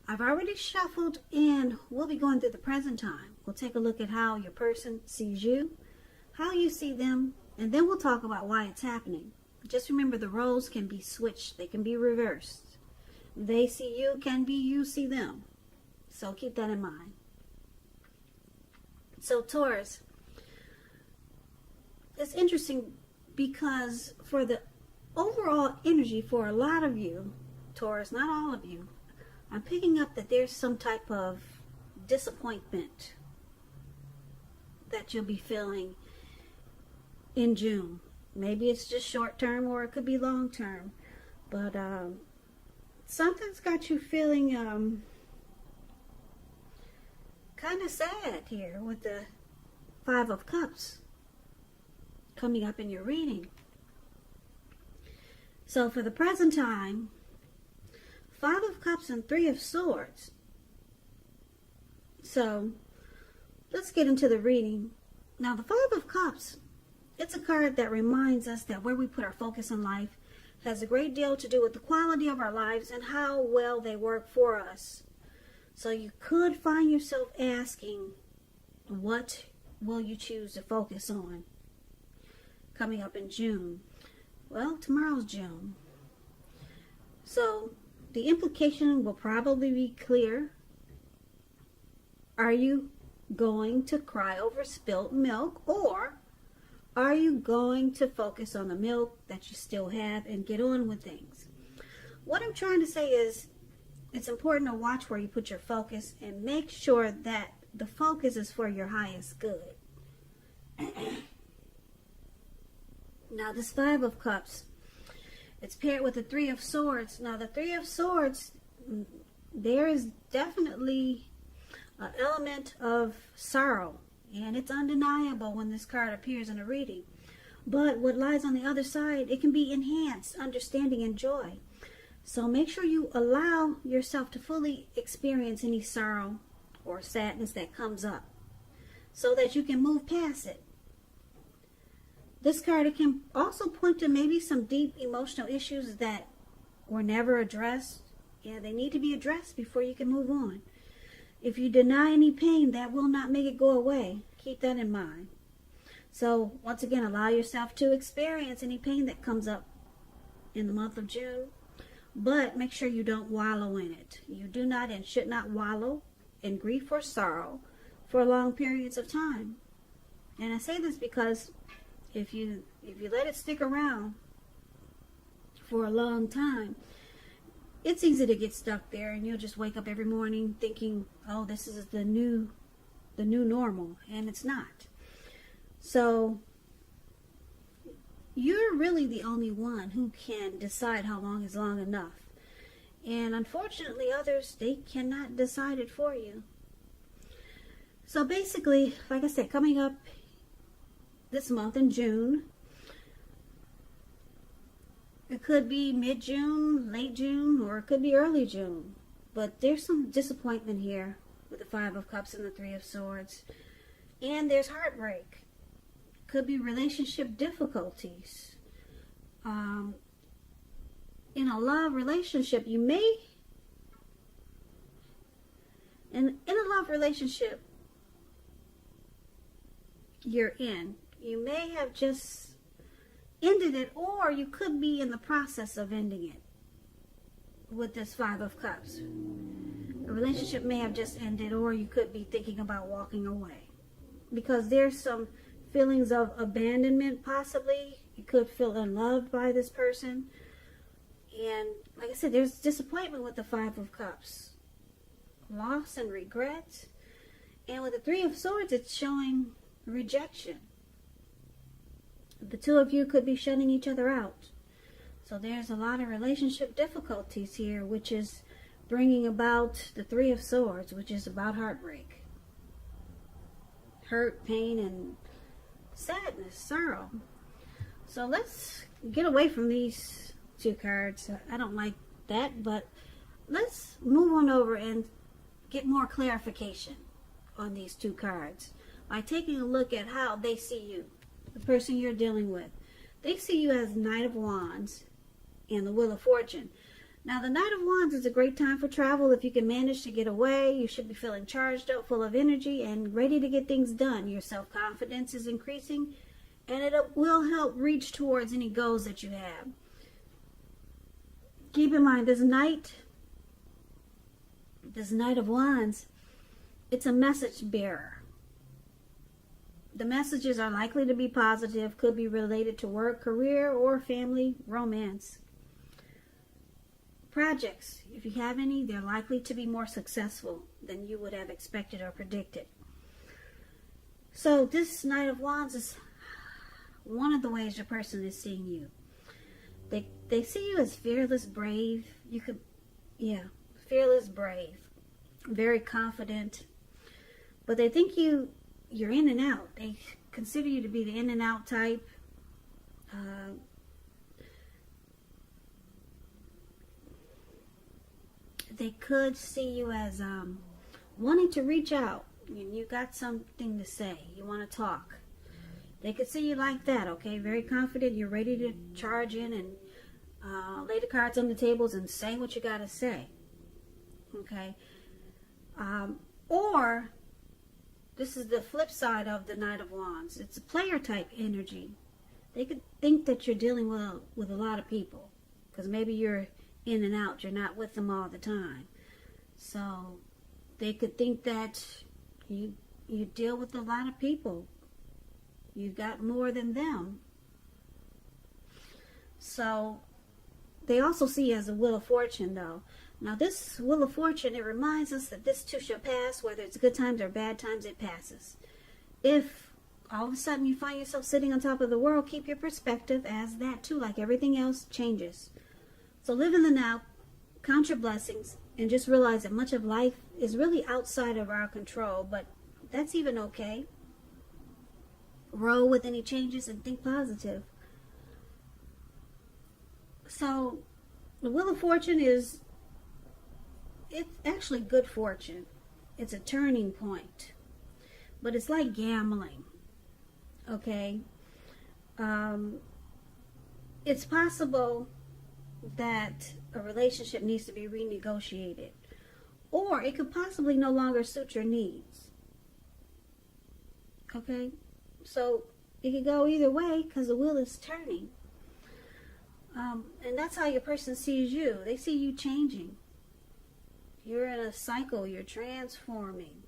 I've already shuffled and we'll be going through the present time. We'll take a look at how your person sees you, how you see them, and then we'll talk about why it's happening. Just remember, the roles can be switched. They can be reversed. They see you can be you see them. So keep that in mind. So Taurus, it's interesting because for the overall energy for a lot of you, Taurus, not all of you, I'm picking up that there's some type of disappointment that you'll be feeling in June. Maybe it's just short term or it could be long term. But something's got you feeling kind of sad here with the Five of Cups coming up in your reading. So for the present time, Five of Cups and Three of Swords. So let's get into the reading. Now the Five of Cups, it's a card that reminds us that where we put our focus in life has a great deal to do with the quality of our lives and how well they work for us. So you could find yourself asking, what will you choose to focus on coming up in June? Well, tomorrow's June. So the implication will probably be clear. Are you going to cry over spilt milk, or are you going to focus on the milk that you still have and get on with things? What I'm trying to say is it's important to watch where you put your focus and make sure that the focus is for your highest good. Now this Five of Cups, it's paired with the Three of Swords. Now the Three of Swords, there is definitely an element of sorrow, and it's undeniable when this card appears in a reading. But what lies on the other side, it can be enhanced understanding and joy. So make sure you allow yourself to fully experience any sorrow or sadness that comes up so that you can move past it. This card, it can also point to maybe some deep emotional issues that were never addressed. Yeah, they need to be addressed before you can move on. If you deny any pain, that will not make it go away. Keep that in mind. So once again, allow yourself to experience any pain that comes up in the month of June, but make sure you don't wallow in it. You do not and should not wallow in grief or sorrow for long periods of time. And I say this because if you let it stick around for a long time, it's easy to get stuck there, and you'll just wake up every morning thinking, oh, this is the new normal, and it's not. So you're really the only one who can decide how long is long enough. And unfortunately, others, they cannot decide it for you. So basically, like I said, coming up this month in June, it could be mid-June, late June, or it could be early June. But there's some disappointment here with the Five of Cups and the Three of Swords. And there's heartbreak. Could be relationship difficulties. In a love relationship, you may... In a love relationship you're in, you may have just ended it, or you could be in the process of ending it with this Five of Cups. A relationship may have just ended, or you could be thinking about walking away because there's some feelings of abandonment possibly. You could feel unloved by this person, and like I said, there's disappointment with the Five of Cups, loss and regret. And with the Three of Swords, it's showing rejection. The two of you could be shutting each other out. So there's a lot of relationship difficulties here, which is bringing about the Three of Swords, which is about heartbreak, hurt, pain, and sadness, sorrow. So let's get away from these two cards. I don't like that, but let's move on over and get more clarification on these two cards by taking a look at how they see you, the person you're dealing with. They see you as Knight of Wands and the Wheel of Fortune. Now, the Knight of Wands is a great time for travel. If you can manage to get away, you should be feeling charged up, full of energy, and ready to get things done. Your self-confidence is increasing, and it will help reach towards any goals that you have. Keep in mind, this Knight of Wands, it's a message bearer. The messages are likely to be positive, could be related to work, career, or family, romance. Projects, if you have any, they're likely to be more successful than you would have expected or predicted. So this Knight of Wands is one of the ways your person is seeing you. They see you as fearless, brave. Fearless, brave, very confident. But they think you're in and out. They consider you to be the in and out type. They could see you as wanting to reach out. You got something to say. You want to talk. They could see you like that, okay? Very confident. You're ready to charge in and lay the cards on the tables and say what you got to say, okay? Or this is the flip side of the Knight of Wands. It's a player type energy. They could think that you're dealing with a lot of people because maybe you're in and out. You're not with them all the time. So they could think that you deal with a lot of people. You've got more than them. So they also see you as a Wheel of Fortune, though. Now this Wheel of Fortune, it reminds us that this too shall pass. Whether it's good times or bad times, it passes. If all of a sudden you find yourself sitting on top of the world, keep your perspective as that too, like everything else, changes. So live in the now, count your blessings, and just realize that much of life is really outside of our control, but that's even okay. Roll with any changes and think positive. So the Wheel of Fortune it's actually good fortune. It's a turning point, but it's like gambling, okay? It's possible that a relationship needs to be renegotiated, or it could possibly no longer suit your needs, okay? So it could go either way because the wheel is turning. And that's how your person sees you. They see you changing. You're in a cycle. You're transforming.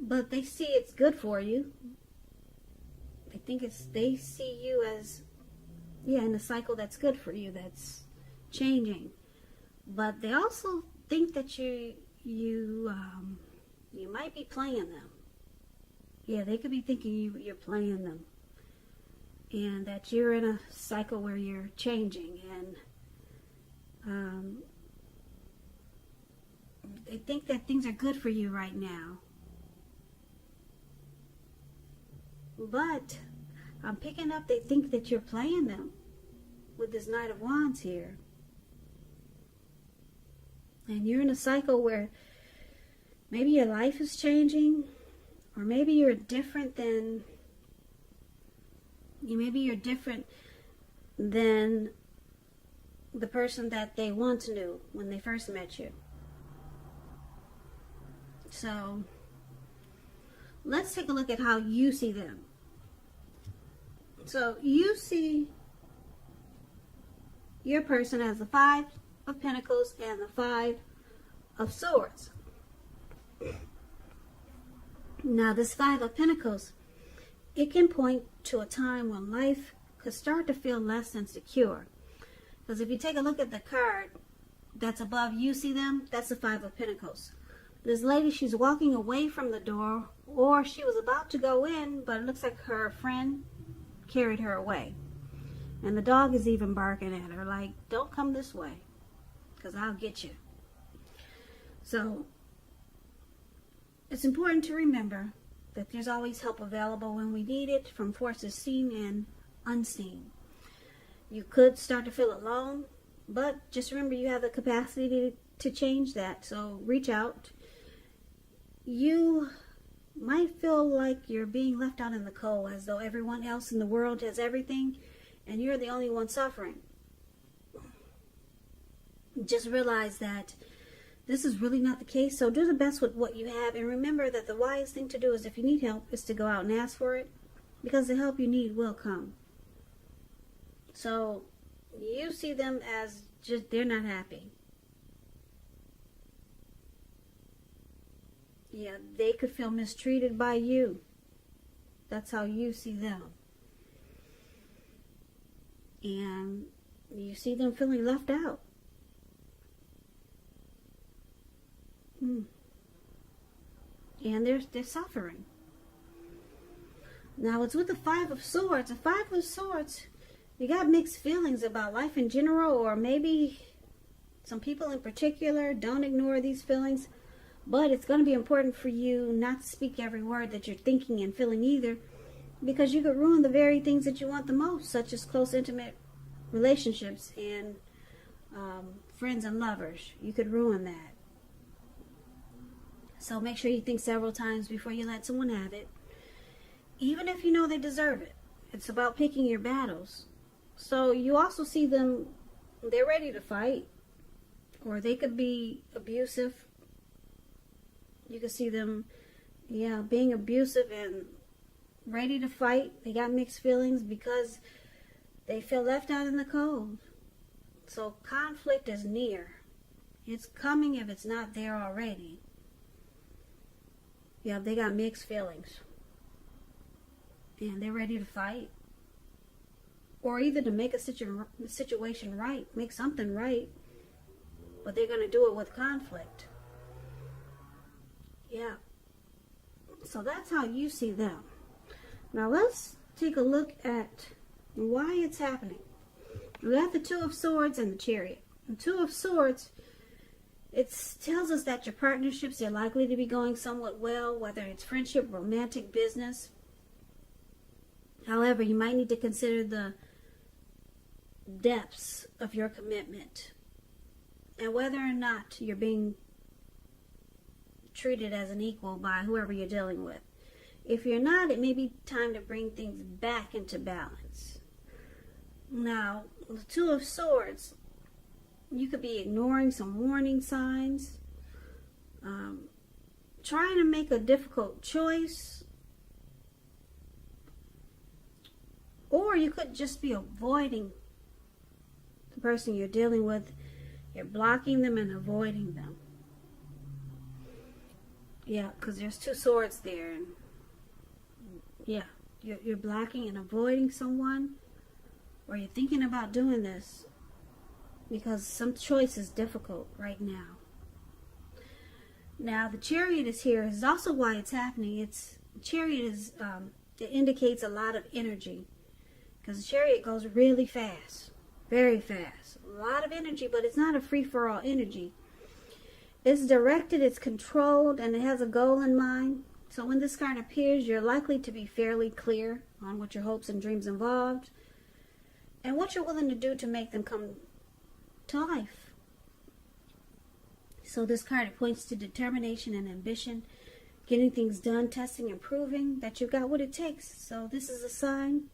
But they see it's good for you. They see you as, in a cycle that's good for you, that's changing. But they also think that you might be playing them. Yeah, they could be thinking you're playing them. And that you're in a cycle where you're changing, and they think that things are good for you right now. But I'm picking up they think that you're playing them with this Knight of Wands here. And you're in a cycle where maybe your life is changing, or maybe you're different than the person that they once knew when they first met you. So let's take a look at how you see them. So you see your person as the Five of Pentacles and the Five of Swords. Now this Five of Pentacles, it can point to a time when life could start to feel less insecure. Because if you take a look at the card that's above, you see them, that's the Five of Pentacles. This lady, she's walking away from the door, or she was about to go in, but it looks like her friend carried her away. And the dog is even barking at her, like, don't come this way, because I'll get you. So it's important to remember that there's always help available when we need it, from forces seen and unseen. You could start to feel alone, but just remember you have the capacity to change that. So reach out. You might feel like you're being left out in the cold, as though everyone else in the world has everything and you're the only one suffering. just realize that this is really not the case. So do the best with what you have, and remember that the wisest thing to do is, if you need help, is to go out and ask for it, because the help you need will come. So you see them as just, they're not happy. Yeah, they could feel mistreated by you. That's how you see them. And you see them feeling left out. And they're suffering. Now it's with the Five of Swords. The Five of Swords, you got mixed feelings about life in general, or maybe some people in particular. Don't ignore these feelings. But it's going to be important for you not to speak every word that you're thinking and feeling either, because you could ruin the very things that you want the most, such as close, intimate relationships and friends and lovers. You could ruin that. So make sure you think several times before you let someone have it, even if you know they deserve it. It's about picking your battles. So you also see them, they're ready to fight, or they could be abusive. You can see them, being abusive and ready to fight. They got mixed feelings because they feel left out in the cold. So conflict is near. It's coming if it's not there already. Yeah, they got mixed feelings. And they're ready to fight. Or either to make a situation right, make something right. But they're going to do it with conflict. Yeah. So that's how you see them. Now let's take a look at why it's happening. We got the Two of Swords and the Chariot. The Two of Swords, it tells us that your partnerships are likely to be going somewhat well, whether it's friendship, romantic, business. However, you might need to consider the depths of your commitment and whether or not you're being treated as an equal by whoever you're dealing with. If you're not, it may be time to bring things back into balance. Now, the Two of Swords, you could be ignoring some warning signs, trying to make a difficult choice, or you could just be avoiding the person you're dealing with. You're blocking them and avoiding them. Yeah, because there's two swords there. And yeah, you're blocking and avoiding someone, or you're thinking about doing this because some choice is difficult right now. Now, the Chariot is here. Is also why it's happening. Chariot is, it indicates a lot of energy, because the Chariot goes really fast, very fast. A lot of energy, but it's not a free-for-all energy. It's directed, it's controlled, and it has a goal in mind. So when this card appears, you're likely to be fairly clear on what your hopes and dreams involved and what you're willing to do to make them come to life. So this card, it points to determination and ambition, getting things done, testing and proving that you've got what it takes. So this is a sign.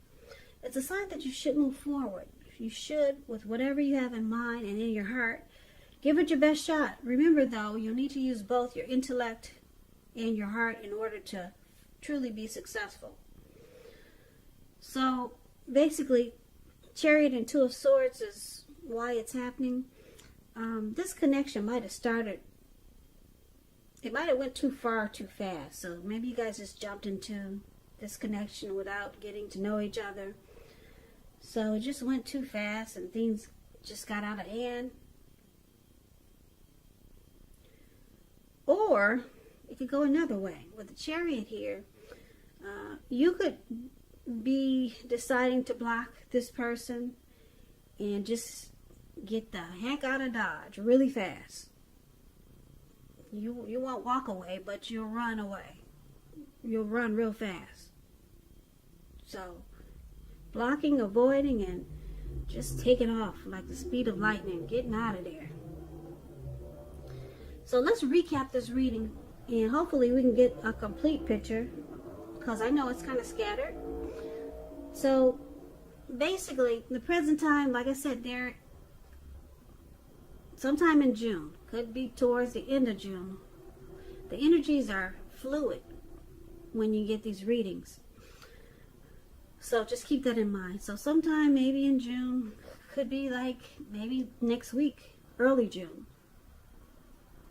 It's a sign that you should move forward. You should, with whatever you have in mind and in your heart, give it your best shot. Remember, though, you'll need to use both your intellect and your heart in order to truly be successful. So, basically, Chariot and Two of Swords is why it's happening. This connection might have started, it might have went too far too fast. So maybe you guys just jumped into this connection without getting to know each other. So it just went too fast and things just got out of hand. Or it could go another way. With the Chariot here, you could be deciding to block this person and just get the heck out of Dodge really fast. You won't walk away, but you'll run away. You'll run real fast. So, blocking, avoiding, and just taking off like the speed of lightning, getting out of there. So let's recap this reading, and hopefully we can get a complete picture, because I know it's kind of scattered. So basically, the present time, like I said, sometime in June. Could be towards the end of June. The energies are fluid when you get these readings. So just keep that in mind. So sometime maybe in June, could be like maybe next week, early June.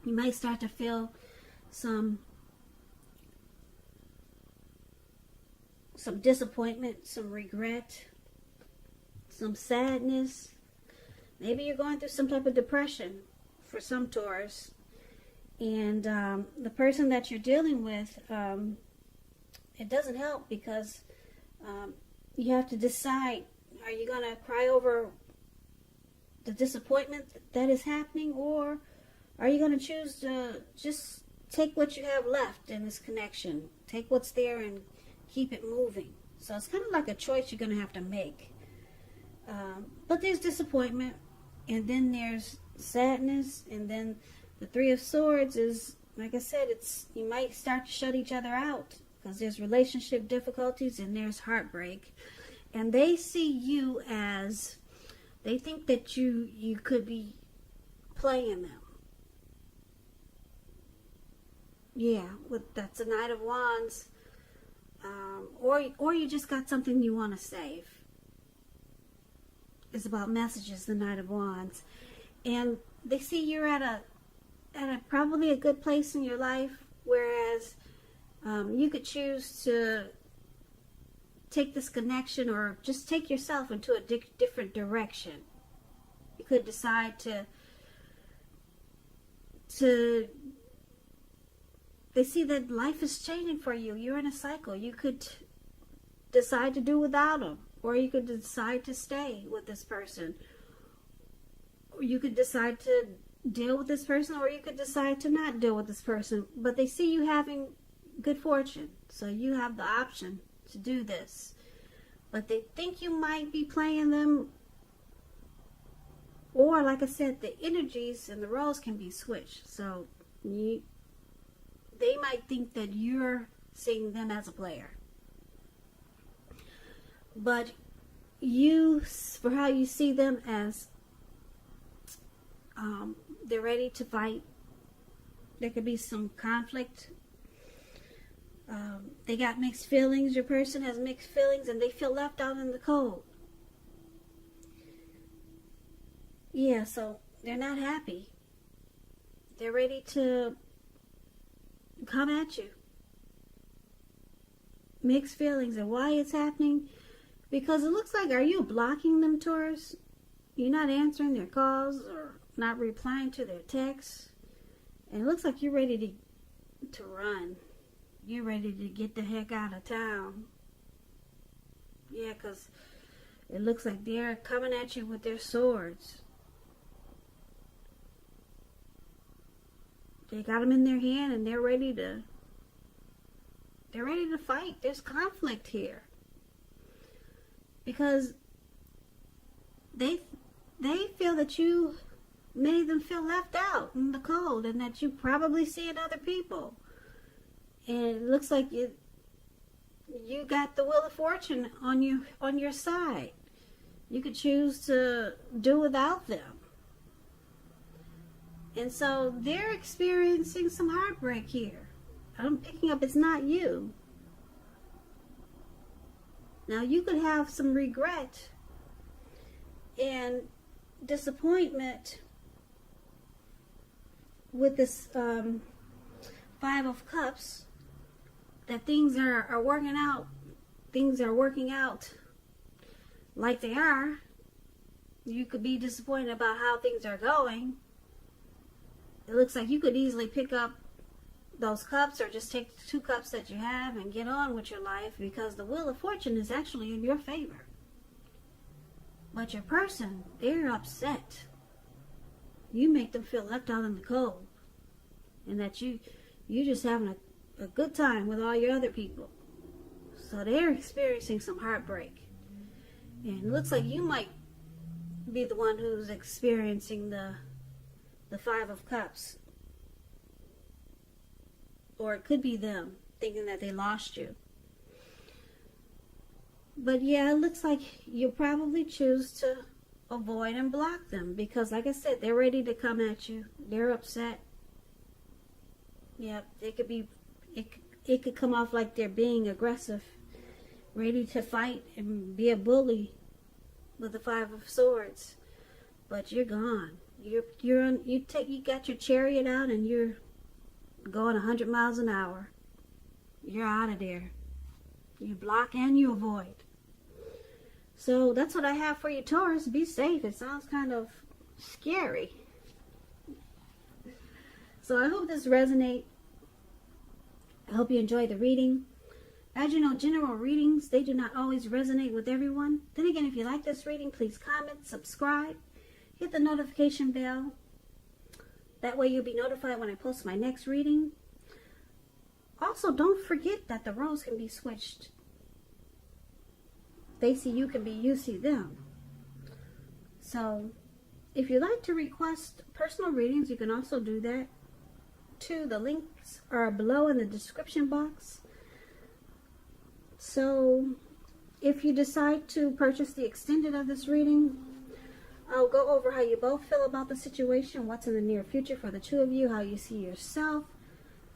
You might start to feel some disappointment, some regret, some sadness. Maybe you're going through some type of depression for some Taurus. And the person that you're dealing with, it doesn't help because you have to decide, are you going to cry over the disappointment that is happening, or are you going to choose to just take what you have left in this connection, take what's there and keep it moving? So it's kind of like a choice you're going to have to make. But there's disappointment, and then there's sadness, and then the Three of Swords is, like I said, you might start to shut each other out because there's relationship difficulties and there's heartbreak. And they see you as, they think that you could be playing them. Yeah, that's a Knight of Wands. Or you just got something you want to save. It's about messages, the Knight of Wands. And they see you're at a probably a good place in your life, whereas you could choose to take this connection or just take yourself into a different direction. You could decide to they see that life is changing for you. You're in a cycle. You could decide to do without them, or you could decide to stay with this person, or you could decide to deal with this person, or you could decide to not deal with this person. But they see you having good fortune, so you have the option to do this. But they think you might be playing them, or like I said, the energies and the roles can be switched. So they might think that you're seeing them as a player, but you, for how you see them, as they're ready to fight. There could be some conflict. They got mixed feelings. Your person has mixed feelings, and they feel left out in the cold. Yeah, so they're not happy. They're ready to come at you. Mixed feelings. And why it's happening? Because it looks like, are you blocking them, Taurus? You're not answering their calls or not replying to their texts. And it looks like you're ready to run. You're ready to get the heck out of town. Yeah, because it looks like they're coming at you with their swords. They got them in their hand and they're ready to fight. There's conflict here. Because they feel that you made them feel left out in the cold, and that you probably see in other people. And it looks like you got the Wheel of Fortune on your side. You could choose to do without them. And so they're experiencing some heartbreak here. I'm picking up it's not you. Now you could have some regret and disappointment with this Five of Cups, that things are working out. Things are working out like they are. You could be disappointed about how things are going. It looks like you could easily pick up those cups, or just take the 2 cups that you have and get on with your life, because the Wheel of Fortune is actually in your favor. But your person, they're upset. You make them feel left out in the cold, and that you just having a good time with all your other people. So they're experiencing some heartbreak. And it looks like you might be the one who's experiencing the 5 of Cups. Or it could be them thinking that they lost you. But yeah, it looks like you'll probably choose to avoid and block them, because like I said, they're ready to come at you. They're upset. Yep, it could come off like they're being aggressive, ready to fight and be a bully with the Five of Swords. But you're gone. You got your chariot out and you're going 100 miles an hour. You're out of there. You block and you avoid. So that's what I have for you, Taurus. Be safe. It sounds kind of scary. So I hope this resonates. I hope you enjoy the reading. As you know, general readings, they do not always resonate with everyone. Then again, if you like this reading, please comment, subscribe, hit the notification bell. That way you'll be notified when I post my next reading. Also, don't forget that the roles can be switched. They see you can be you see them. So, if you'd like to request personal readings, you can also do that too. The links are below in the description box. So, if you decide to purchase the extended of this reading, I'll go over how you both feel about the situation, what's in the near future for the two of you, how you see yourself,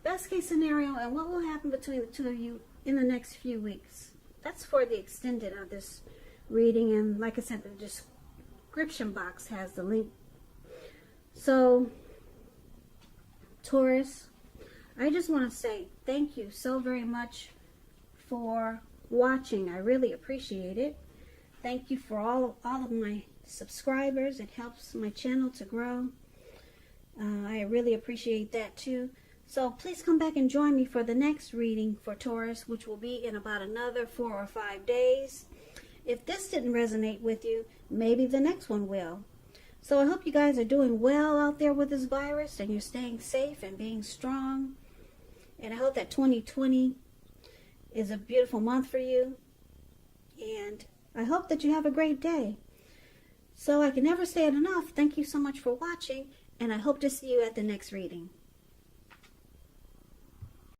best case scenario, and what will happen between the two of you in the next few weeks. That's for the extended of this reading, and like I said, the description box has the link. So, Taurus, I just want to say thank you so very much for watching. I really appreciate it. Thank you for all of my subscribers. It helps my channel to grow. I really appreciate that too. So please come back and join me for the next reading for Taurus, which will be in about another 4 or 5 days. If this didn't resonate with you, maybe the next one will. So I hope you guys are doing well out there with this virus and you're staying safe and being strong. And I hope that 2020 is a beautiful month for you. And I hope that you have a great day. So I can never say it enough. Thank you so much for watching, and I hope to see you at the next reading.